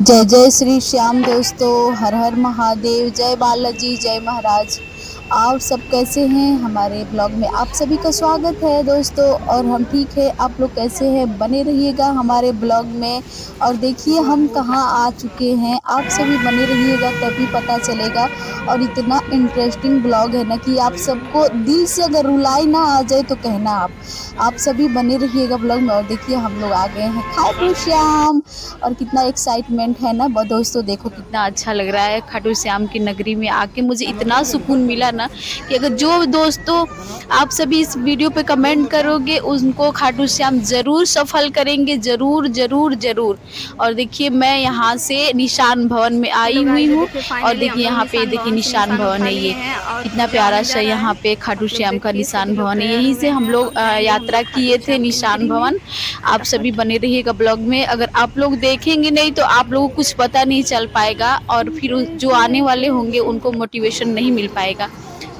जय जय श्री श्याम दोस्तों, हर हर महादेव, जय बालाजी, जय महाराज। आप सब कैसे हैं? हमारे ब्लॉग में आप सभी का स्वागत है दोस्तों। और हम ठीक है, आप लोग कैसे हैं? बने रहिएगा हमारे ब्लॉग में। और देखिए हम कहाँ आ चुके हैं, आप सभी बने रहिएगा तभी पता चलेगा। और इतना इंटरेस्टिंग ब्लॉग है ना कि आप सबको दिल से अगर रुलाई ना आ जाए तो कहना आप सभी बने रहिएगा ब्लॉग में। और देखिए हम लोग आ गए हैं खाटू श्याम, और कितना एक्साइटमेंट है ना दोस्तों। देखो कितना अच्छा लग रहा है खाटू श्याम की नगरी में आके, मुझे इतना सुकून मिला ना कि अगर जो दोस्तों आप सभी इस वीडियो पे कमेंट करोगे उनको खाटू श्याम जरूर सफल करेंगे, जरूर जरूर जरूर। और देखिए मैं यहाँ से निशान भवन में आई हुई हूँ, और देखिए यहाँ पे देखिए निशान भवन है, ये कितना प्यारा सा यहाँ पे खाटू श्याम का निशान भवन है। यहीं से हम लोग यात्रा किए थे निशान भवन। आप सभी बने रहिएगा ब्लॉग में। अगर आप लोग देखेंगे नहीं तो आप लोगों को कुछ पता नहीं चल पाएगा, और फिर जो आने वाले होंगे उनको मोटिवेशन नहीं मिल पाएगा।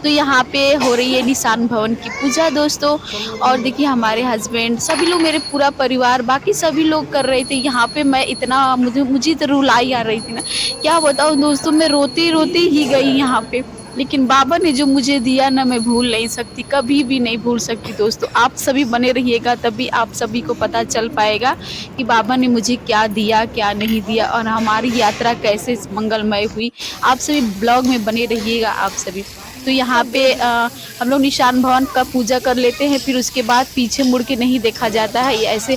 तो यहाँ पे हो रही है निशान भवन की पूजा दोस्तों। और देखिए हमारे हस्बैंड, सभी लोग, मेरे पूरा परिवार, बाकी सभी लोग कर रहे थे यहाँ पे। मैं इतना मुझे तो रुलाई आ रही थी ना, क्या बताऊँ दोस्तों, मैं रोती रोती ही गई यहाँ पे। लेकिन बाबा ने जो मुझे दिया ना, मैं भूल नहीं सकती, कभी भी नहीं भूल सकती दोस्तों। आप सभी बने रहिएगा तभी आप सभी को पता चल पाएगा कि बाबा ने मुझे क्या दिया क्या नहीं दिया, और हमारी यात्रा कैसे मंगलमय हुई। आप सभी ब्लॉग में बने रहिएगा आप सभी। तो यहाँ पे हम लोग निशान भवन का पूजा कर लेते हैं, फिर उसके बाद पीछे मुड़ के नहीं देखा जाता है, ये ऐसे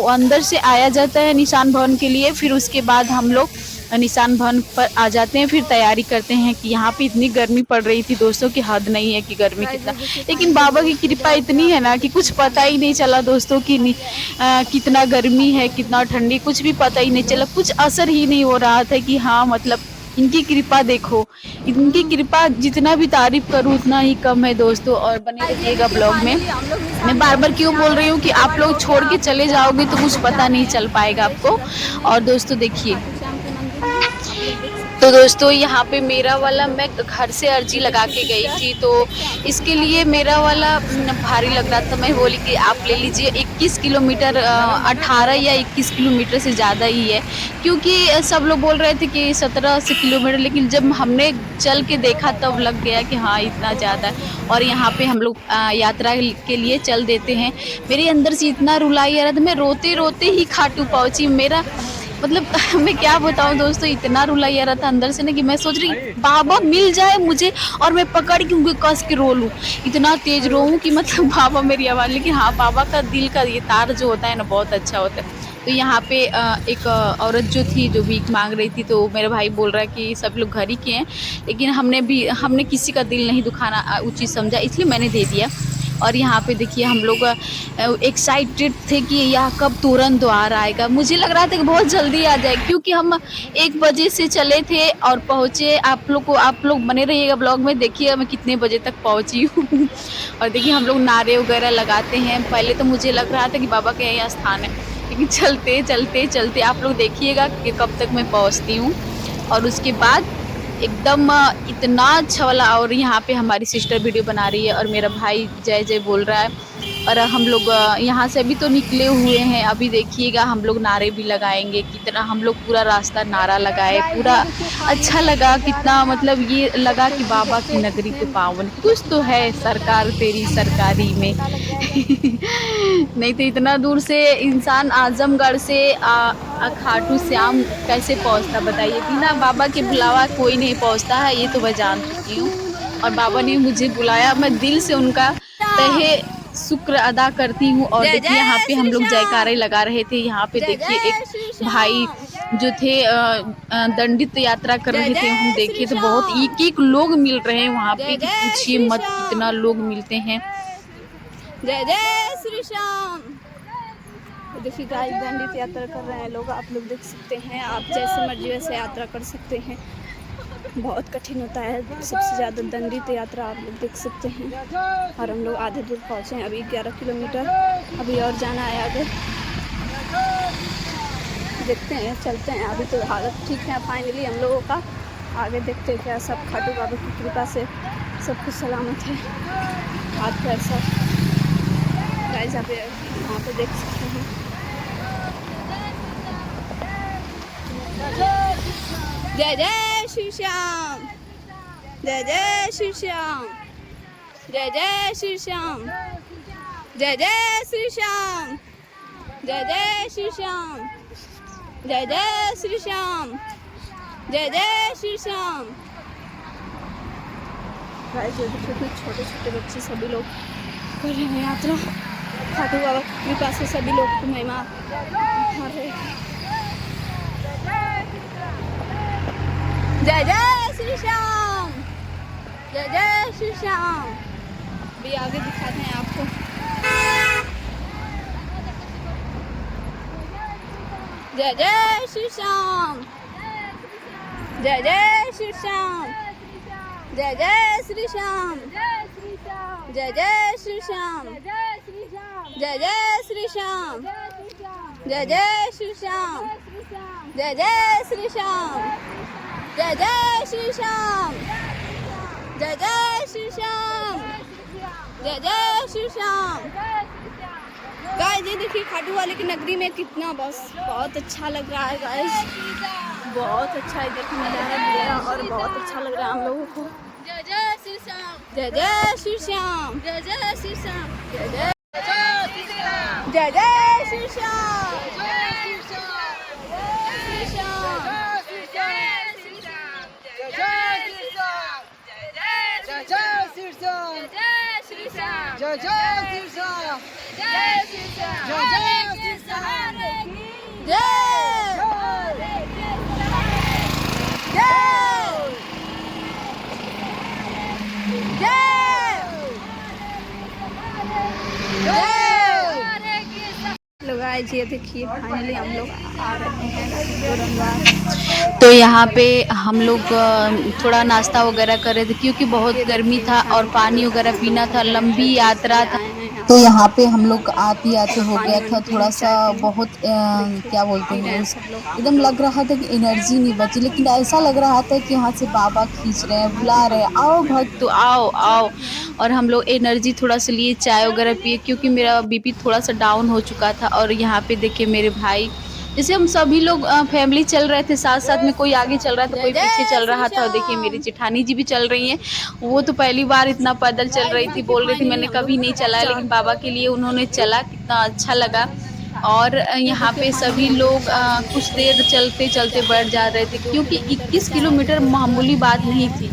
अंदर से आया जाता है निशान भवन के लिए। फिर उसके बाद हम लोग निशान भवन पर आ जाते हैं, फिर तैयारी करते हैं। कि यहाँ पे इतनी गर्मी पड़ रही थी दोस्तों की हद नहीं है कि गर्मी कितना, लेकिन बाबा की कृपा इतनी है ना कि कुछ पता ही नहीं चला दोस्तों कि कितना गर्मी है कितना ठंडी, कुछ भी पता ही नहीं चला, कुछ असर ही नहीं हो रहा था कि हाँ मतलब इनकी कृपा देखो। इनकी कृपा जितना भी तारीफ करूँ उतना ही कम है दोस्तों। और बने रहिएगा ब्लॉग में। मैं बार बार क्यों बोल रही हूँ कि आप लोग छोड़ के चले जाओगे तो कुछ पता नहीं चल पाएगा आपको। और दोस्तों देखिए, तो दोस्तों यहाँ पे मेरा वाला, मैं घर से अर्जी लगा के गई थी, तो इसके लिए मेरा वाला भारी लग रहा था। मैं बोली कि आप ले लीजिए। 21 किलोमीटर, 18 या 21 किलोमीटर से ज़्यादा ही है, क्योंकि सब लोग बोल रहे थे कि 17 किलोमीटर, लेकिन जब हमने चल के देखा तब लग गया कि हाँ इतना ज़्यादा है। और यहाँ पे हम लोग यात्रा के लिए चल देते हैं। मेरे अंदर से इतना रुलाई आ रहा था, मैं रोते रोते ही खाटू पहुँची। मेरा मतलब मैं क्या बताऊं दोस्तों, इतना रुलाई आ रहा था अंदर से ना कि मैं सोच रही बाबा मिल जाए मुझे और मैं पकड़ के उनको कस के रो लूं, इतना तेज रोऊं कि मतलब बाबा मेरी आवाज़। लेकिन हाँ, बाबा का दिल का ये तार जो होता है ना बहुत अच्छा होता है। तो यहाँ पे एक औरत जो थी जो भीख मांग रही थी, तो मेरा भाई बोल रहा है कि सब लोग घर ही के हैं, लेकिन हमने किसी का दिल नहीं दुखाना उचित समझा, इसलिए मैंने दे दिया। और यहाँ पे देखिए हम लोग एक्साइटेड थे कि यह कब तुरंत द्वार आएगा। मुझे लग रहा था कि बहुत जल्दी आ जाए, क्योंकि हम 1 बजे से चले थे और पहुँचे। आप लोग बने रहिएगा ब्लॉग में, देखिए मैं कितने बजे तक पहुँची हूँ। और देखिए हम लोग नारे वगैरह लगाते हैं। पहले तो मुझे लग रहा था कि बाबा का यही स्थान है, लेकिन चलते चलते चलते आप लोग देखिएगा कि कब तक मैं पहुँचती हूँ। और उसके बाद एकदम इतना अच्छा वाला। और यहाँ पे हमारी सिस्टर वीडियो बना रही है और मेरा भाई जय जय बोल रहा है। और हम लोग यहाँ से अभी तो निकले हुए हैं, अभी देखिएगा हम लोग नारे भी लगाएंगे। कितना हम लोग पूरा रास्ता नारा लगाए, पूरा अच्छा लगा। कितना मतलब ये लगा कि बाबा की नगरी तो पावन, कुछ तो है सरकार तेरी सरकारी में। नहीं तो इतना दूर से इंसान आजमगढ़ से खाटू श्याम कैसे पहुंचता बताइए। बिना बाबा के बुलावा कोई नहीं पहुंचता है, ये तो मैं जान चुकी हूँ। और बाबा ने मुझे बुलाया, मैं दिल से उनका तहे शुक्र अदा करती हूँ। और देखिए यहाँ पे हम लोग जयकारे लगा रहे थे। यहाँ पे देखिए एक भाई जो थे दंडित यात्रा कर रहे थे, हम देखिए तो बहुत एक एक लोग मिल रहे हैं वहाँ पे कि पूछिए मत, कितना लोग मिलते हैं। जय जय श्री श्याम। देखिए गाइस, दंडित यात्रा कर रहे हैं लोग, आप लोग देख सकते हैं। आप जैसे मर्जी वैसे यात्रा कर सकते हैं, बहुत कठिन होता है सबसे ज़्यादा दंडित यात्रा, आप लोग देख सकते हैं। और हम लोग आधे दूर पहुँचे हैं, अभी 11 किलोमीटर अभी और जाना है आगे। देखते हैं, चलते हैं। अभी तो हालत ठीक है फाइनली हम लोगों का, आगे देखते हैं क्या। सब खाटू बाबा की कृपा से सब कुछ सलामत है। हाथ पैर सब गाइस आप यहाँ पे देख सकते हैं। जय जय श्री श्याम, जय जय श्री श्याम, जय जय श्री श्याम, जय जय श्री श्याम, जय जय श्री श्याम, जय जय श्री श्याम, जय जय श्री श्याम। छोटे छोटे बच्चे सभी लोग कर रहे हैं यात्रा। खाटू बाबा की कृपा से सभी लोग को महिमा उठा रहे। जय जय श्री श्याम, जय जय श्री श्याम। भी आगे दिखाते हैं आपको। जय जय श्री श्याम, जय जय श्री श्याम, जय जय श्री श्याम, जय जय श्री श्याम, जय जय श्री श्याम, जय जय श्री श्याम, जय जय श्री श्याम, जय जय श्री श्याम, जय जय श्री श्याम, जय जय श्री श्याम। गाइस ये देखिए खाटू वाले की नगरी में कितना बस बहुत अच्छा लग रहा है गाइस, बहुत अच्छा इधर का नजारा दिया है और बहुत अच्छा लग रहा है हम लोगों को। जय जय श्री श्याम, जय जय श्री श्याम, जय जय श्री श्याम, जय जय श्री श्याम, जय जय श्री श्याम, जय श्री श्याम, जय श्री श्याम, जय जय श्री श्याम, जय जय श्री श्याम, जय श्री श्याम, जय जय श्री श्याम, जय श्री श्याम, जय जय श्री श्याम, लोग आए जी। देखिए फाइनली हम लोग आ रहे हैं। तो यहाँ पे हम लोग थोड़ा नाश्ता वगैरह कर रहे थे क्योंकि बहुत गर्मी था और पानी वगैरह पीना था, लंबी यात्रा था। तो यहाँ पे हम लोग आते आते हो गया था थोड़ा सा बहुत क्या बोलते हैं, एकदम लग रहा था कि एनर्जी नहीं बची, लेकिन ऐसा लग रहा था कि यहाँ से बाबा खींच रहे हैं, बुला रहे हैं, आओ भक्त आओ आओ। और हम लोग एनर्जी थोड़ा सा लिए, चाय वगैरह पिए क्योंकि मेरा बीपी थोड़ा सा डाउन हो चुका था। और यहाँ पे देखिए मेरे भाई, जैसे हम सभी लोग फैमिली चल रहे थे, साथ साथ में कोई आगे चल रहा था, कोई पीछे चल रहा था। और देखिए मेरी जेठानी जी भी चल रही हैं, वो तो पहली बार इतना पैदल चल रही थी, बोल रही थी मैंने कभी नहीं चला है, लेकिन बाबा के लिए उन्होंने चला, कितना अच्छा लगा। और यहाँ पे सभी लोग कुछ देर चलते चलते बैठ जा रहे थे क्योंकि 21 किलोमीटर मामूली बात नहीं थी।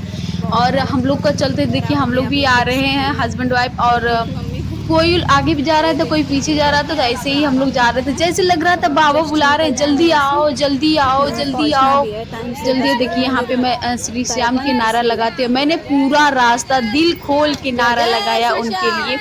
और हम लोग का चलते देखिए हम लोग भी आ रहे हैं हस्बैंड वाइफ, और कोई आगे भी जा रहा था, कोई पीछे जा रहा था। तो ऐसे ही हम लोग जा रहे थे, जैसे लग रहा था बाबा बुला रहे हैं, जल्दी आओ जल्दी आओ जल्दी आओ जल्दी। देखिए यहाँ पे मैं श्री श्याम के नारा लगाते हुए मैंने पूरा रास्ता दिल खोल के नारा लगाया उनके लिए।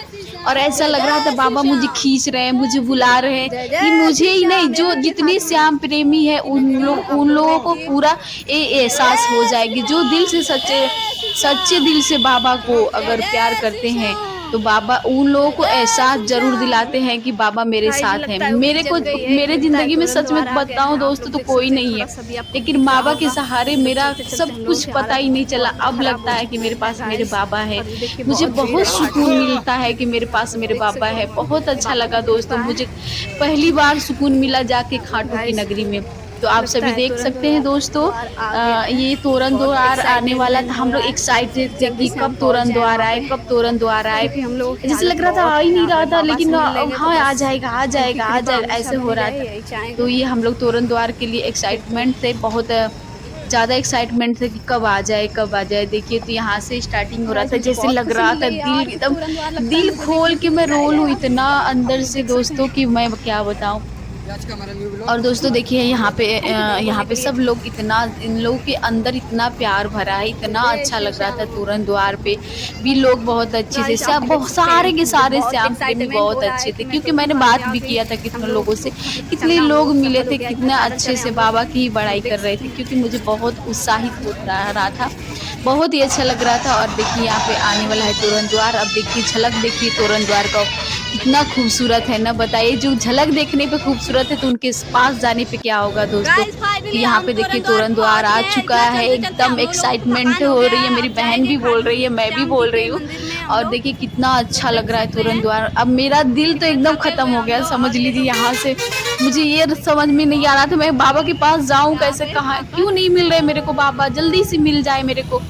और ऐसा लग रहा था बाबा मुझे खींच रहे हैं, मुझे बुला रहे हैं। ये मुझे ही नहीं, जो जितने श्याम प्रेमी है उन लोगों को पूरा एहसास हो जाएगी। जो दिल से सच्चे दिल से बाबा को अगर प्यार करते हैं तो बाबा उन लोगों को एहसास जरूर दिलाते हैं कि बाबा मेरे साथ हैं। मेरे जिंदगी में सच में बताऊं दोस्तों तो कोई नहीं है, लेकिन बाबा के सहारे मेरा सब कुछ पता ही नहीं चला। अब लगता है कि मेरे पास मेरे बाबा है, मुझे बहुत सुकून मिलता है कि मेरे पास मेरे बाबा है। बहुत अच्छा लगा दोस्तों, मुझे पहली बार सुकून मिला जाके खाटू की नगरी में। तो आप सभी देख सकते हैं दोस्तों, ये तोरण द्वार आने वाला था। हम लोग एक्साइटेड थे कि कब तोरण द्वार आए, कब तोरण द्वार आए। जैसे लग रहा था आ ही नहीं रहा था, लेकिन हाँ आ जाएगा आ जाएगा आ जाएगा ऐसे हो रहा था। तो ये हम लोग तोरण द्वार के लिए एक्साइटमेंट थे, बहुत ज़्यादा एक्साइटमेंट थे कि कब आ जाए कब आ जाए। देखिए तो यहाँ से स्टार्टिंग हो रहा था, जैसे लग रहा था दिल एकदम दिल खोल के मैं रो लूँ इतना अंदर से दोस्तों कि मैं क्या बताऊँ। और दोस्तों देखिए यहाँ पे सब लोग इतना, इन लोगों के अंदर इतना प्यार भरा है, इतना अच्छा लग रहा था। तोरण द्वार पे भी लोग बहुत अच्छे थे, सब सारे के सारे श्याम प्रेमी बहुत अच्छे थे। क्योंकि मैंने बात भी किया था कितने लोगों से, कितने लोग मिले थे, कितने अच्छे से बाबा की ही बड़ाई कर रहे थे। क्योंकि मुझे बहुत उत्साहित हो रहा था, बहुत ही अच्छा लग रहा था। और देखिए यहाँ पे आने वाला है तोरण द्वार। अब देखिए झलक देखिए तोरण द्वार का कितना खूबसूरत है ना, बताइए। जो झलक देखने पे खूबसूरत है तो उनके पास जाने पे क्या होगा दोस्तों। गाइस फाइनली यहाँ हम पे देखिए तोरण तोरण द्वार द्वार आ पहुंच चुका गए। है, चलते चलते एकदम हम लोग को एक्साइटमेंट थकान हो हो गया। रही है। मेरी अब बहन जाएंगे भी बोल खाटू रही है, मैं भी श्याम जी बोल रही के हूँ। मंदिर में हम और लोग। देखिए कितना अच्छा देख लग रहा है सकते तोरण हैं द्वार। अब मेरा दिल तो कितने एकदम थके खत्म हुए हो हम गया, लोग। समझ और ये लीजिए। यहाँ देखो से मुझे ये समझ में नहीं आ रहा था मैं बाबा के पास जाऊं यहाँ कैसे, पे कहाँ बाबा क्यों नहीं मिल रहे मेरे को बाबा, जल्दी से मिल जाए मेरे को।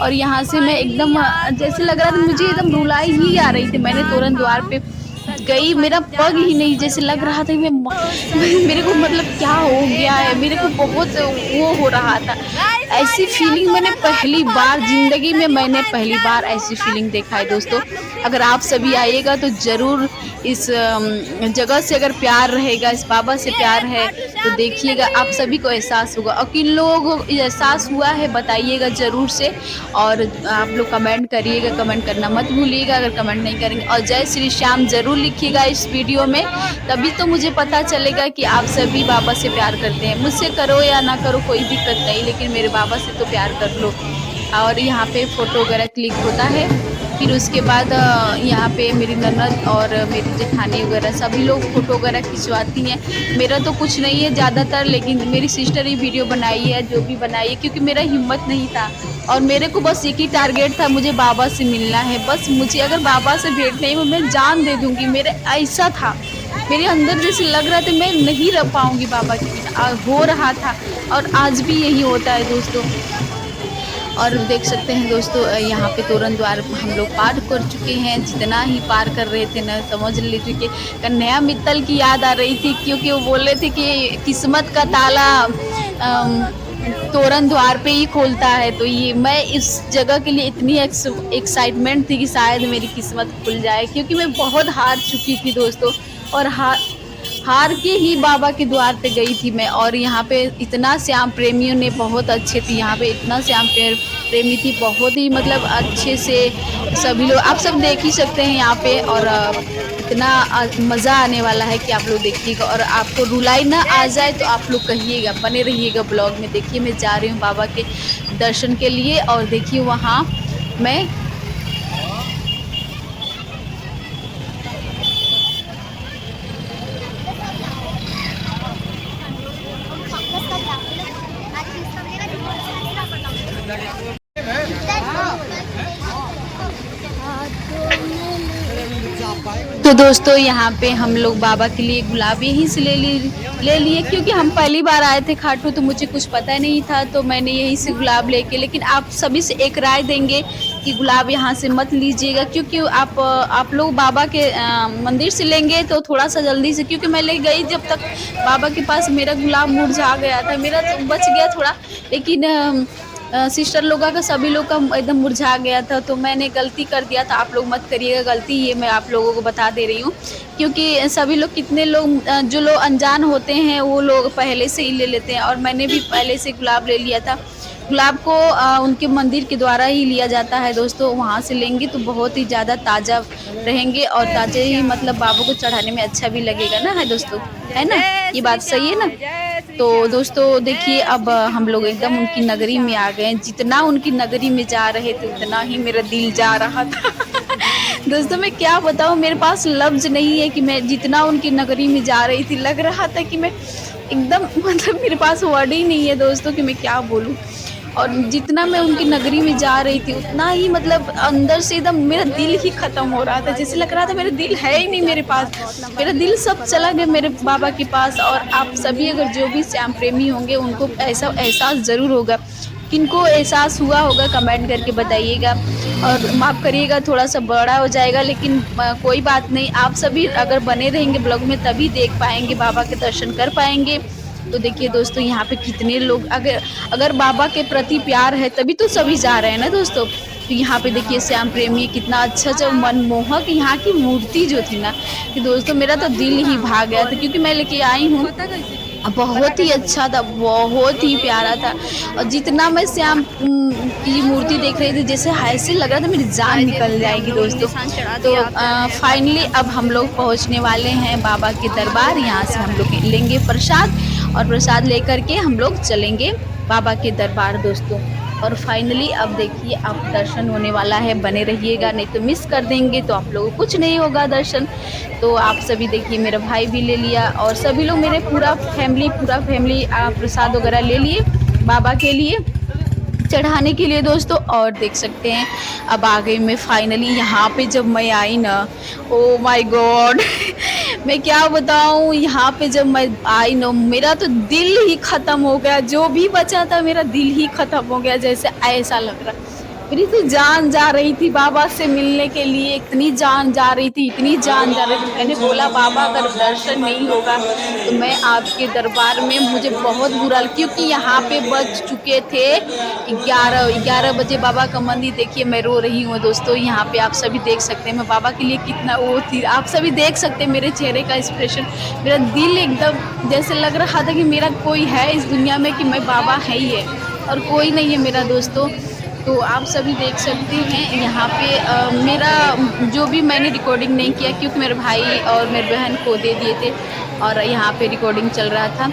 और यहाँ से मैं फाइनली एकदम यार जैसे तोरण लग रहा था, द्वार मुझे आ एकदम गए रुलाई थे ही हम। आ रही थी। मैंने इंतजार तोरण था। द्वार पे सदियों गई, का मेरा इंतजार पग आज ही नहीं, सफल जैसे हो लग गया। रहा था कि मैं ओ सजने मेरे को मतलब क्या हो गया है, मेरे को रंग बहुत वो हो बिरंगे। रहा था। गाइस ऐसी फाइनली हम फीलिंग मैंने तोरण द्वार पे पहली पहुंच बार गए। जिंदगी में सदियों मैंने का पहली इंतजार बार हम लोगों ऐसी का फीलिंग देखा है सफल हो गया। दोस्तों। आप लोग देख अगर आप सकते सभी हैं। आइएगा तो जरूर इस जगह से अगर प्यार रहेगा, इस बाबा से ये है प्यार है खाटू तो श्याम की देखिएगा आप सभी को नगरी। एहसास होगा। और किन लोगों को ये एहसास हुआ है बताइएगा जरूर से। और आप लोग कमेंट करिएगा, कमेंट करना मत भूलिएगा अगर कमेंट नहीं करेंगे। और जय श्री श्याम जरूर लिखिएगा इस वीडियो में, तभी तो मुझे पता चलेगा कि आप सभी बाबा से प्यार करते हैं। मुझसे करो या ना करो कोई दिक्कत नहीं, लेकिन मेरे बाबा से तो प्यार कर लो। और यहाँ पे फोटो वगैरह क्लिक होता है। फिर उसके बाद यहाँ पे मेरी ननद और मेरी जेठानी वगैरह सभी लोग फोटो वगैरह खिंचवाती हैं। मेरा तो कुछ नहीं है ज़्यादातर, लेकिन मेरी सिस्टर ही वीडियो बनाई है, जो भी बनाई है, क्योंकि मेरा हिम्मत नहीं था। और मेरे को बस एक ही टारगेट था, मुझे बाबा से मिलना है। बस मुझे अगर बाबा से भेंट नहीं हुई मैं जान दे दूंगी, मेरे ऐसा था। मेरे अंदर जैसे लग रहा था मैं नहीं रह पाऊंगी बाबा के बिना, हो रहा था। और आज भी यही होता है दोस्तों। और देख सकते हैं दोस्तों यहाँ पे तोरण द्वार हम लोग पार कर चुके हैं। जितना ही पार कर रहे थे ना, समझ लीजिए कि कन्हैया मित्तल की याद आ रही थी, क्योंकि वो बोल रहे थे कि किस्मत का ताला तोरण द्वार पे ही खोलता है। तो ये मैं इस जगह के लिए इतनी एक्साइटमेंट थी कि शायद मेरी किस्मत खुल जाए, क्योंकि मैं बहुत हार चुकी थी दोस्तों। और हार के ही बाबा के द्वार पे गई थी मैं। और यहाँ पे इतना श्याम प्रेमियों ने बहुत अच्छे थी, यहाँ पे इतना श्याम प्रेमी थी, बहुत ही मतलब अच्छे से सभी लोग आप सब देख ही सकते हैं यहाँ पे। और इतना मज़ा आने वाला है कि आप लोग देखिएगा। और आपको रुलाई ना आ जाए तो आप लोग कहिएगा, बने रहिएगा ब्लॉग में। देखिए मैं जा रही हूँ बाबा के दर्शन के लिए, और देखिए वहाँ मैं तो दोस्तों यहाँ पे हम लोग बाबा के लिए गुलाब यहीं से ले लिए, क्योंकि हम पहली बार आए थे खाटू, तो मुझे कुछ पता नहीं था, तो मैंने यहीं से गुलाब लेके। लेकिन आप सभी से एक राय देंगे कि गुलाब यहाँ से मत लीजिएगा, क्योंकि आप लोग बाबा के मंदिर से लेंगे तो थोड़ा सा जल्दी से, क्योंकि मैं ले गई जब तक बाबा के पास मेरा गुलाब मुरझा गया था, मेरा तो बच गया थोड़ा, लेकिन सिस्टर लोगों का सभी लोग का एकदम मुरझा गया था। तो मैंने गलती कर दिया था, आप लोग मत करिएगा गलती, ये मैं आप लोगों को बता दे रही हूँ। क्योंकि सभी लोग कितने लोग जो लोग अनजान होते हैं वो लोग पहले से ही ले लेते हैं, और मैंने भी पहले से गुलाब ले लिया था। गुलाब को उनके मंदिर के द्वारा ही लिया जाता है दोस्तों, वहाँ से लेंगे तो बहुत ही ज़्यादा ताज़ा रहेंगे, और ताज़े ही मतलब बाबा को चढ़ाने में अच्छा भी लगेगा ना, है दोस्तों, है ना, ये बात सही है ना। तो दोस्तों देखिए अब हम लोग एकदम उनकी नगरी में आ गए। जितना उनकी नगरी में जा रहे थे उतना ही मेरा दिल जा रहा था दोस्तों मैं क्या बताऊं, मेरे पास लफ्ज नहीं है कि मैं जितना उनकी नगरी में जा रही थी, लग रहा था कि मैं एकदम मतलब मेरे पास वर्ड ही नहीं है दोस्तों कि मैं क्या बोलूं। और जितना मैं उनकी नगरी में जा रही थी उतना ही मतलब अंदर से एकदम मेरा दिल ही खत्म हो रहा था, जैसे लग रहा था मेरा दिल है ही नहीं मेरे पास, मेरा दिल सब चला गया मेरे बाबा के पास। और आप सभी अगर जो भी श्याम प्रेमी होंगे उनको ऐसा एहसास ज़रूर होगा। किनको एहसास हुआ होगा कमेंट करके बताइएगा, और माफ़ करिएगा थोड़ा सा बड़ा हो जाएगा, लेकिन कोई बात नहीं, आप सभी अगर बने रहेंगे ब्लॉग में तभी देख पाएंगे, बाबा के दर्शन कर पाएंगे। तो देखिए दोस्तों यहाँ पे कितने लोग अगर बाबा के प्रति प्यार है तभी तो सभी जा रहे हैं ना दोस्तों। तो यहाँ पे देखिए श्याम प्रेमी कितना अच्छा मनमोहक यहाँ की मूर्ति जो थी ना कि दोस्तों मेरा तो दिल ही भाग गया था, क्योंकि मैं लेके आई हूँ, बहुत ही अच्छा था, बहुत ही प्यारा था। और जितना मैं श्याम की मूर्ति देख रही थी जैसे ऐसे लग रहा था मेरी जान निकल जाएगी दोस्तों। तो फाइनली अब हम लोग पहुंचने वाले हैं बाबा के दरबार। यहाँ से हम लोग लेंगे प्रसाद, और प्रसाद लेकर के हम लोग चलेंगे बाबा के दरबार दोस्तों। और फाइनली अब देखिए अब दर्शन होने वाला है, बने रहिएगा, नहीं तो मिस कर देंगे तो आप लोगों को कुछ नहीं होगा दर्शन। तो आप सभी देखिए मेरा भाई भी ले लिया और सभी लोग मेरे पूरा फैमिली प्रसाद वगैरह ले लिए बाबा के लिए चढ़ाने के लिए दोस्तों। और देख सकते हैं अब आ गई मैं फाइनली यहाँ पे। जब मैं आई ना, ओ माय गॉड मैं क्या बताऊँ, यहाँ पे जब मैं आई ना मेरा तो दिल ही ख़त्म हो गया। जो भी बचा था मेरा दिल ही ख़त्म हो गया, जैसे ऐसा लग रहा मेरी तो जान जा रही थी बाबा से मिलने के लिए। इतनी जान जा रही थी, इतनी जान जा रही थी। मैंने बोला बाबा अगर दर्शन नहीं होगा तो मैं आपके दरबार में, मुझे बहुत बुरा क्योंकि यहाँ पे बज चुके थे 11 बजे। बाबा का मंदिर देखिए मैं रो रही हूँ दोस्तों। यहाँ पे आप सभी देख सकते हैं मैं बाबा के लिए कितना वो थी, आप सभी देख सकते हैं मेरे चेहरे का एक्सप्रेशन। मेरा दिल एकदम जैसे लग रहा था कि मेरा कोई है इस दुनिया में, कि मैं बाबा है ही है और कोई नहीं है मेरा दोस्तों। तो आप सभी देख सकते हैं यहाँ पे मेरा जो भी मैंने रिकॉर्डिंग नहीं किया क्योंकि मेरे भाई और मेरी बहन को दे दिए थे और यहाँ पे रिकॉर्डिंग चल रहा था।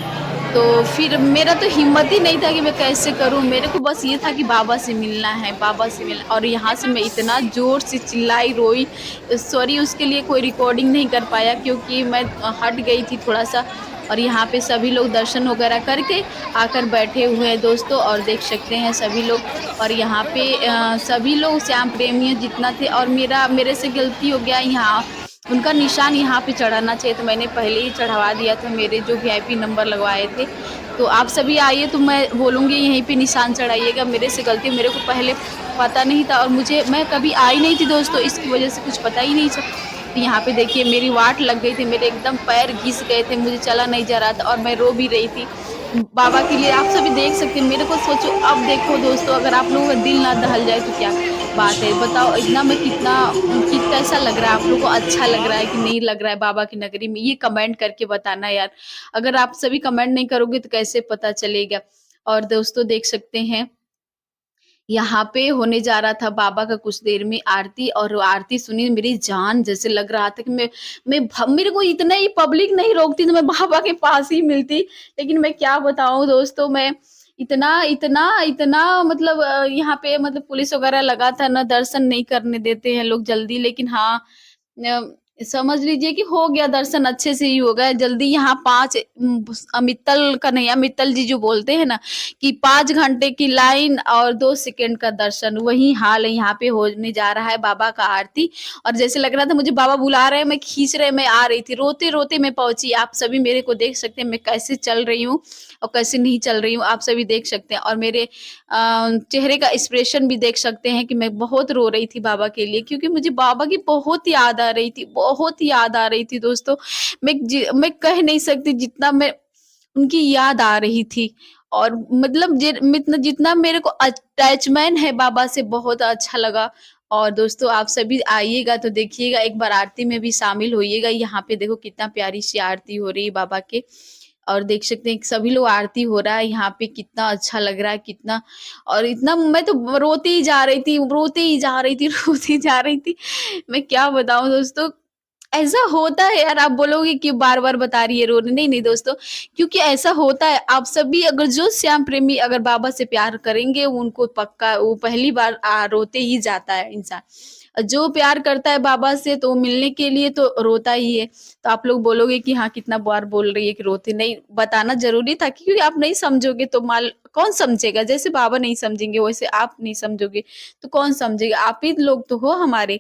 तो फिर मेरा तो हिम्मत ही नहीं था कि मैं कैसे करूँ। मेरे को बस ये था कि बाबा से मिलना है, बाबा से मिलना। और यहाँ से मैं इतना ज़ोर से चिल्लाई रोई, सॉरी उसके लिए कोई रिकॉर्डिंग नहीं कर पाया क्योंकि मैं हट गई थी थोड़ा सा। और यहाँ पे सभी लोग दर्शन वगैरह करके आकर बैठे हुए हैं दोस्तों और देख सकते हैं सभी लोग। और यहाँ पे सभी लोग श्याम प्रेमी जितना थे और मेरे से गलती हो गया, यहाँ उनका निशान यहाँ पे चढ़ाना चाहिए तो मैंने पहले ही चढ़वा दिया था, मेरे जो VIP नंबर लगवाए थे। तो आप सभी आइए तो मैं बोलूँगी यहीं पे निशान चढ़ाइएगा, मेरे से गलती, मेरे को पहले पता नहीं था और मैं कभी आई नहीं थी दोस्तों, इसकी वजह से कुछ पता ही नहीं था। तो यहाँ पे देखिए मेरी वाट लग गई थी, मेरे एकदम पैर घिस गए थे, मुझे चला नहीं जा रहा था और मैं रो भी रही थी बाबा के लिए। आप सभी देख सकते हैं मेरे को। सोचो अब देखो दोस्तों, अगर आप लोगों का दिल ना दहल जाए तो क्या बात है, बताओ इतना मैं कितना कैसा लग रहा है आप लोगों को, अच्छा लग रहा है कि नहीं लग रहा है बाबा की नगरी में, ये कमेंट करके बताना यार। अगर आप सभी कमेंट नहीं करोगे तो कैसे पता चलेगा। और दोस्तों देख सकते हैं यहाँ पे होने जा रहा था बाबा का कुछ देर में आरती, और आरती सुनी मेरी जान जैसे लग रहा था कि मेरे को इतना ही पब्लिक नहीं रोकती तो मैं बाबा के पास ही मिलती। लेकिन मैं क्या बताऊं दोस्तों, मैं इतना इतना इतना मतलब यहाँ पे मतलब पुलिस वगैरह लगा था ना, दर्शन नहीं करने देते हैं लोग जल्दी। लेकिन हाँ समझ लीजिए कि हो गया दर्शन, अच्छे से ही हो गया जल्दी। यहाँ 5 अमितल कन्हैया मित्तल जी जो बोलते हैं ना कि 5 घंटे की लाइन और 2 सेकंड का दर्शन, वही हाल है यहाँ पे होने जा रहा है बाबा का आरती। और जैसे लग रहा था मुझे बाबा बुला रहे हैं, मैं खींच रहे, मैं आ रही थी, रोते रोते मैं पहुंची। आप सभी मेरे को देख सकते हैं मैं कैसे चल रही हूँ और कैसे नहीं चल रही हूँ, आप सभी देख सकते हैं। और मेरे चेहरे का एक्सप्रेशन भी देख सकते हैं कि मैं बहुत रो रही थी बाबा के लिए, क्योंकि मुझे बाबा की बहुत याद आ रही थी, बहुत याद आ रही थी दोस्तों। मैं कह नहीं सकती जितना मैं उनकी याद आ रही थी। और मतलब जितना मेरे को अटैचमेंट है बाबा से, बहुत अच्छा लगा। और दोस्तों आप सभी आइएगा तो देखिएगा, एक बार आरती में भी शामिल होइएगा। यहाँ पे देखो कितना प्यारी सी आरती हो रही है बाबा के, और देख सकते हैं सभी लोग आरती हो रहा है यहाँ पे, कितना अच्छा लग रहा है कितना। और इतना मैं तो रोती ही जा रही थी, रोती ही जा रही थी, रोती जा रही थी। मैं क्या बताऊं दोस्तों, ऐसा होता है यार। आप बोलोगे कि बार बार बता रही है रोने, नहीं नहीं दोस्तों, क्योंकि ऐसा होता है। आप सभी अगर जो श्याम प्रेमी अगर बाबा से प्यार करेंगे उनको पक्का वो पहली बार रोते ही जाता है इंसान। जो प्यार करता है बाबा से तो मिलने के लिए तो रोता ही है। तो आप लोग बोलोगे कि हाँ कितना बार बोल रही है कि रोते, नहीं बताना जरूरी था क्योंकि आप नहीं समझोगे तो कौन समझेगा। जैसे बाबा नहीं समझेंगे वैसे आप नहीं समझोगे तो कौन समझेगा, आप ही लोग तो हो हमारे।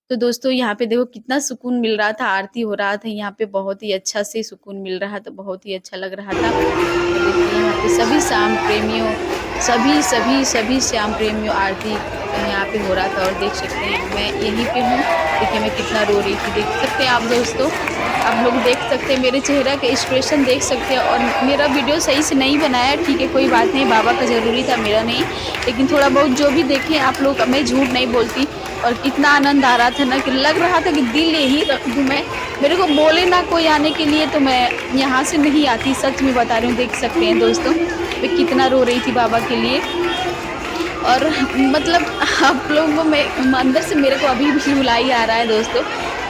तो दोस्तों यहाँ पे देखो कितना सुकून मिल रहा था, आरती हो रहा था यहाँ पे, बहुत ही अच्छा से सुकून मिल रहा था, बहुत ही अच्छा लग रहा था। तो देखिए यहाँ पे सभी श्याम प्रेमियों, सभी सभी सभी श्याम प्रेमियों आरती यहाँ पे हो रहा था। और देख सकते हैं मैं यहीं पे हूँ, देखिए मैं कितना रो रही थी, देख सकते हैं आप दोस्तों। आप लोग देख सकते हैं मेरे चेहरा के एक्सप्रेशन देख सकते हैं। और मेरा वीडियो सही से नहीं बनाया, ठीक है कोई बात नहीं, बाबा का ज़रूरी था मेरा नहीं, लेकिन थोड़ा बहुत जो भी देखें आप लोग, मैं झूठ नहीं बोलती। और कितना आनंद आ रहा था ना, कि लग रहा था कि दिल यही रख दूँ मैं, मेरे को बोले ना कोई आने के लिए तो मैं यहाँ से नहीं आती, सच में बता रही हूँ। देख सकते हैं दोस्तों मैं कितना रो रही थी बाबा के लिए। और मतलब आप लोगों को मैं अंदर से मेरे को अभी भी रुलाई आ रहा है दोस्तों,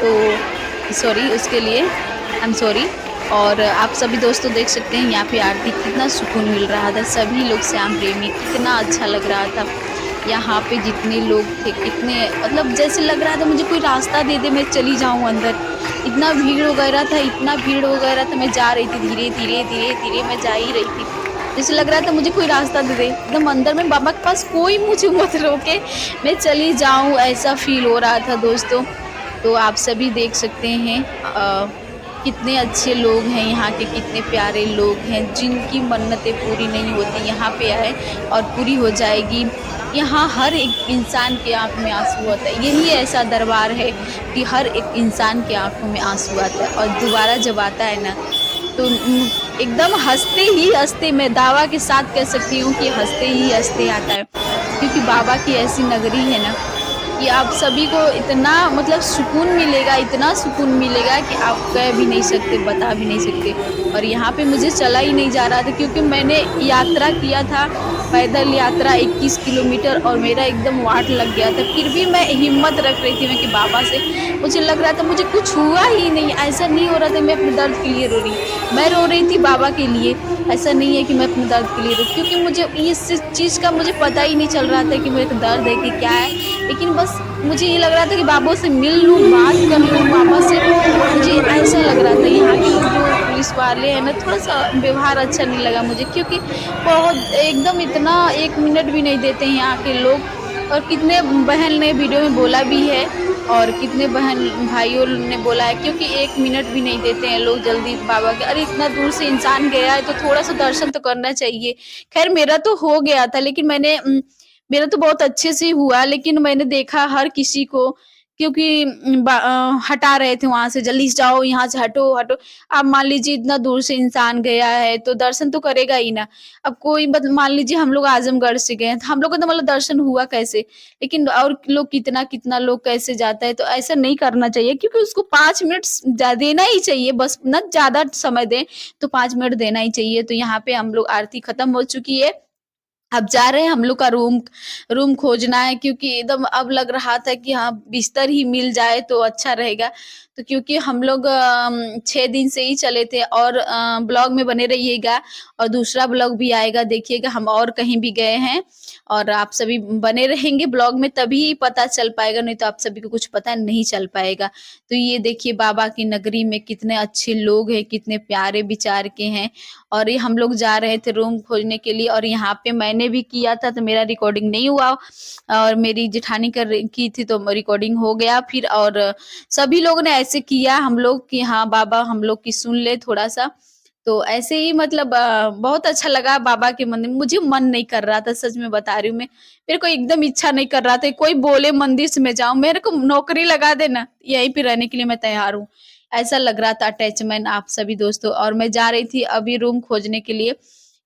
तो सॉरी उसके लिए, आई एम सॉरी। और आप सभी दोस्तों देख सकते हैं यहाँ पे आरती, कितना सुकून मिल रहा था। सभी लोग श्याम प्रेमी, कितना अच्छा लग रहा था। यहाँ पे जितने लोग थे, कितने मतलब जैसे लग रहा था मुझे कोई रास्ता दे दे, मैं चली जाऊँ अंदर। इतना भीड़ वगैरह था, इतना भीड़ वगैरह था। मैं जा रही थी धीरे धीरे धीरे धीरे, मैं जा ही रही थी। जैसे लग रहा था मुझे कोई रास्ता दे दे एकदम अंदर में, बाबा के पास कोई मुझे मत रोके, मैं चली जाऊँ, ऐसा फील हो रहा था दोस्तों। तो आप सभी देख सकते हैं कितने अच्छे लोग हैं यहाँ के, कितने प्यारे लोग हैं। जिनकी मन्नतें पूरी नहीं होती यहाँ पे आए और पूरी हो जाएगी। यहाँ हर एक इंसान के आँख में आंसू आता है। यही ऐसा दरबार है कि हर एक इंसान के आंखों में आंसू आता है, और दोबारा जब आता है ना तो एकदम हंसते, मैं दावा के साथ कह सकती हूँ कि हंसते आता है। क्योंकि बाबा की ऐसी नगरी है ना कि आप सभी को इतना मतलब सुकून मिलेगा, इतना सुकून मिलेगा कि आप कह भी नहीं सकते, बता भी नहीं सकते। और यहाँ पे मुझे चला ही नहीं जा रहा था, क्योंकि मैंने यात्रा किया था, पैदल यात्रा 21 किलोमीटर, और मेरा एकदम वाट लग गया था। फिर भी मैं हिम्मत रख रही थी मैं कि बाबा से, मुझे लग रहा था मुझे कुछ हुआ ही नहीं। ऐसा नहीं हो रहा था मैं अपने दर्द के लिए रो रही, मैं रो रही थी बाबा के लिए। ऐसा नहीं है कि मैं अपने दर्द के लिए रो, क्योंकि मुझे इस चीज़ का मुझे पता ही नहीं चल रहा था कि मेरे दर्द है कि क्या है। लेकिन बस मुझे ये लग रहा था कि बाबा से मिल लूँ, बात कर लूँ बाबा से, मुझे ऐसा लग रहा था। यहाँ के जो पुलिस वाले हैं ना, थोड़ा सा व्यवहार अच्छा नहीं लगा मुझे, क्योंकि बहुत एकदम इतना 1 मिनट भी नहीं देते हैं यहाँ के लोग। और कितने बहन ने वीडियो में बोला भी है, और कितने बहन भाइयों ने बोला है, क्योंकि 1 मिनट भी नहीं देते हैं लोग जल्दी बाबा के। अरे इतना दूर से इंसान गया है तो थोड़ा सा दर्शन तो करना चाहिए। खैर मेरा तो हो गया था, लेकिन मेरा तो बहुत अच्छे से हुआ, लेकिन मैंने देखा हर किसी को, क्योंकि हटा रहे थे वहाँ से, जल्दी से जाओ, यहाँ से हटो, हटो। अब मान लीजिए इतना दूर से इंसान गया है तो दर्शन तो करेगा ही ना। अब कोई मान लीजिए हम लोग आजमगढ़ से गए हैं, तो हम लोग का तो मतलब दर्शन हुआ कैसे? लेकिन और लोग कितना लोग कैसे जाता है, तो ऐसा नहीं करना चाहिए, क्योंकि उसको 5 मिनट देना ही चाहिए, बस ना ज़्यादा समय दें, तो 5 मिनट देना ही चाहिए। तो यहाँ पे हम लोग, आरती खत्म हो चुकी है, अब जा रहे हैं हम लोग का रूम खोजना है, क्योंकि एकदम अब लग रहा था कि हाँ बिस्तर ही मिल जाए तो अच्छा रहेगा। तो क्योंकि हम लोग 6 दिन से ही चले थे, और ब्लॉग में बने रहिएगा, और दूसरा ब्लॉग भी आएगा, देखिएगा हम और कहीं भी गए हैं, और आप सभी बने रहेंगे ब्लॉग में, तभी पता चल पाएगा, नहीं तो आप सभी को कुछ पता नहीं चल पाएगा। तो ये देखिए बाबा की नगरी में कितने अच्छे लोग हैं, कितने प्यारे विचार के हैं। और ये हम लोग जा रहे थे रूम खोजने के लिए, और यहाँ पे मैंने भी किया था तो मेरा रिकॉर्डिंग नहीं हुआ, और मेरी जेठानी की थी तो रिकॉर्डिंग हो गया फिर। और सभी लोगों ने ऐसे किया हम लोग कि हाँ बाबा हम लोग की सुन ले थोड़ा सा। तो ऐसे ही मतलब बहुत अच्छा लगा बाबा के मंदिर। मुझे मन नहीं कर रहा था, सच में बता रही हूँ मैं, मेरे को एकदम इच्छा नहीं कर रहा था कोई बोले मंदिर से मैं जाऊं, मेरे को नौकरी लगा देना, यहीं पे रहने के लिए मैं तैयार हूँ, ऐसा लग रहा था अटैचमेंट आप सभी दोस्तों। और मैं जा रही थी अभी रूम खोजने के लिए,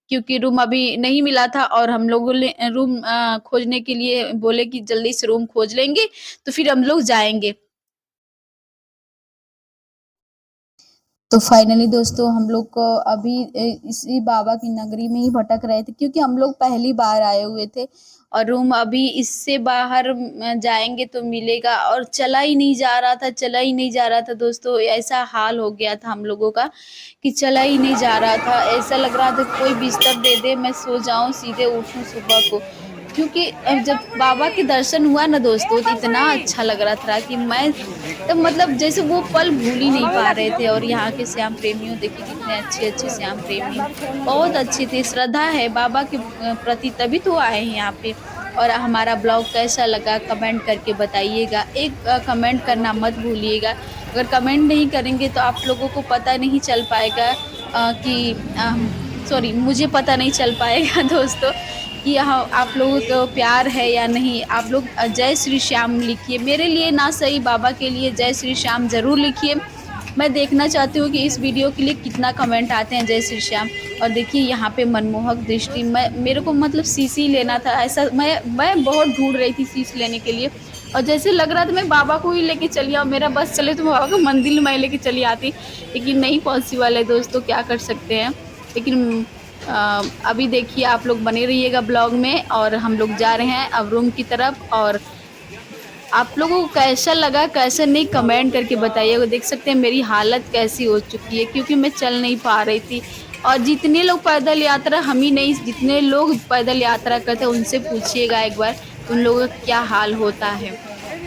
क्योंकि रूम अभी नहीं मिला था, और हम लोगों ने रूम खोजने के लिए बोले कि जल्दी से रूम खोज लेंगे तो फिर हम लोग जाएंगे। तो फाइनली दोस्तों हम लोग को अभी इसी बाबा की नगरी में ही भटक रहे थे, क्योंकि हम लोग पहली बार आए हुए थे, और रूम अभी इससे बाहर जाएंगे तो मिलेगा, और चला ही नहीं जा रहा था, चला ही नहीं जा रहा था दोस्तों। ऐसा हाल हो गया था हम लोगों का कि चला ही नहीं जा रहा था। ऐसा लग रहा था कोई बिस्तर दे दे, मैं सो जाऊं, सीधे उठूं सुबह को। क्योंकि जब बाबा के दर्शन हुआ ना दोस्तों, तो इतना अच्छा लग रहा था कि मैं तो मतलब जैसे वो पल भूल ही नहीं पा रहे थे। और यहाँ के श्याम प्रेमियों देखिए कितने अच्छे श्याम प्रेमी, बहुत अच्छे थे, श्रद्धा है बाबा के प्रति, तभी तो आए हैं यहाँ पे। और हमारा ब्लॉग कैसा लगा कमेंट करके बताइएगा, एक कमेंट करना मत भूलिएगा। अगर कमेंट नहीं करेंगे तो आप लोगों को पता नहीं चल पाएगा कि सॉरी मुझे पता नहीं चल पाएगा दोस्तों कि यहाँ आप लोगों को प्यार है या नहीं। आप लोग जय श्री श्याम लिखिए, मेरे लिए ना सही बाबा के लिए जय श्री श्याम ज़रूर लिखिए। मैं देखना चाहती हूँ कि इस वीडियो के लिए कितना कमेंट आते हैं जय श्री श्याम। और देखिए यहाँ पे मनमोहक दृष्टि, मेरे को मतलब सीसी लेना था, ऐसा मैं बहुत ढूंढ रही थी सीसी लेने के लिए, और जैसे लग रहा था मैं बाबा को ही लेके चली आऊँ, मेरा बस चले तो मैं बाबा को मंदिर में लेके चली आती, लेकिन नहीं पॉसिबल है दोस्तों, क्या कर सकते हैं। लेकिन अभी देखिए आप लोग बने रहिएगा ब्लॉग में, और हम लोग जा रहे हैं अब रूम की तरफ। और आप लोगों को कैसा लगा कैसा नहीं कमेंट करके बताइएगा। देख सकते हैं मेरी हालत कैसी हो चुकी है क्योंकि मैं चल नहीं पा रही थी। और जितने लोग पैदल यात्रा, हम ही नहीं, जितने लोग पैदल यात्रा करते हैं उनसे पूछिएगा एक बार उन लोगों का क्या हाल होता है।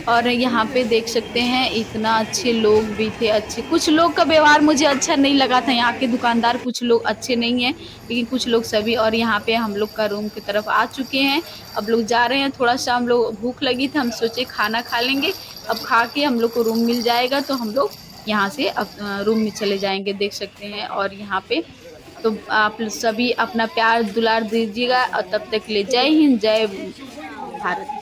और यहाँ पे देख सकते हैं इतना अच्छे लोग भी थे, अच्छे कुछ लोग का व्यवहार मुझे अच्छा नहीं लगा था। यहाँ के दुकानदार कुछ लोग अच्छे नहीं हैं लेकिन कुछ लोग सभी। और यहाँ पे हम लोग का रूम की तरफ आ चुके हैं, अब लोग जा रहे हैं। थोड़ा सा हम लोग भूख लगी थी, हम सोचे खाना खा लेंगे, अब खा के हम लोग को रूम मिल जाएगा तो हम लोग यहाँ से अब रूम में चले जाएंगे। देख सकते हैं और यहाँ पे तो आप सभी अपना प्यार दुलार दीजिएगा। और तब तक के लिए जय हिंद, जय भारत,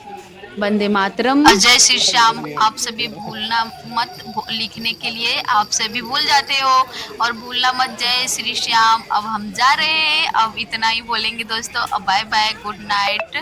वंदे मातरम और जय श्री श्याम। आप सभी भूलना मत लिखने के लिए, आप सभी भूल जाते हो और भूलना मत जय श्री श्याम। अब हम जा रहे हैं, अब इतना ही बोलेंगे दोस्तों। अब बाय बाय, गुड नाइट।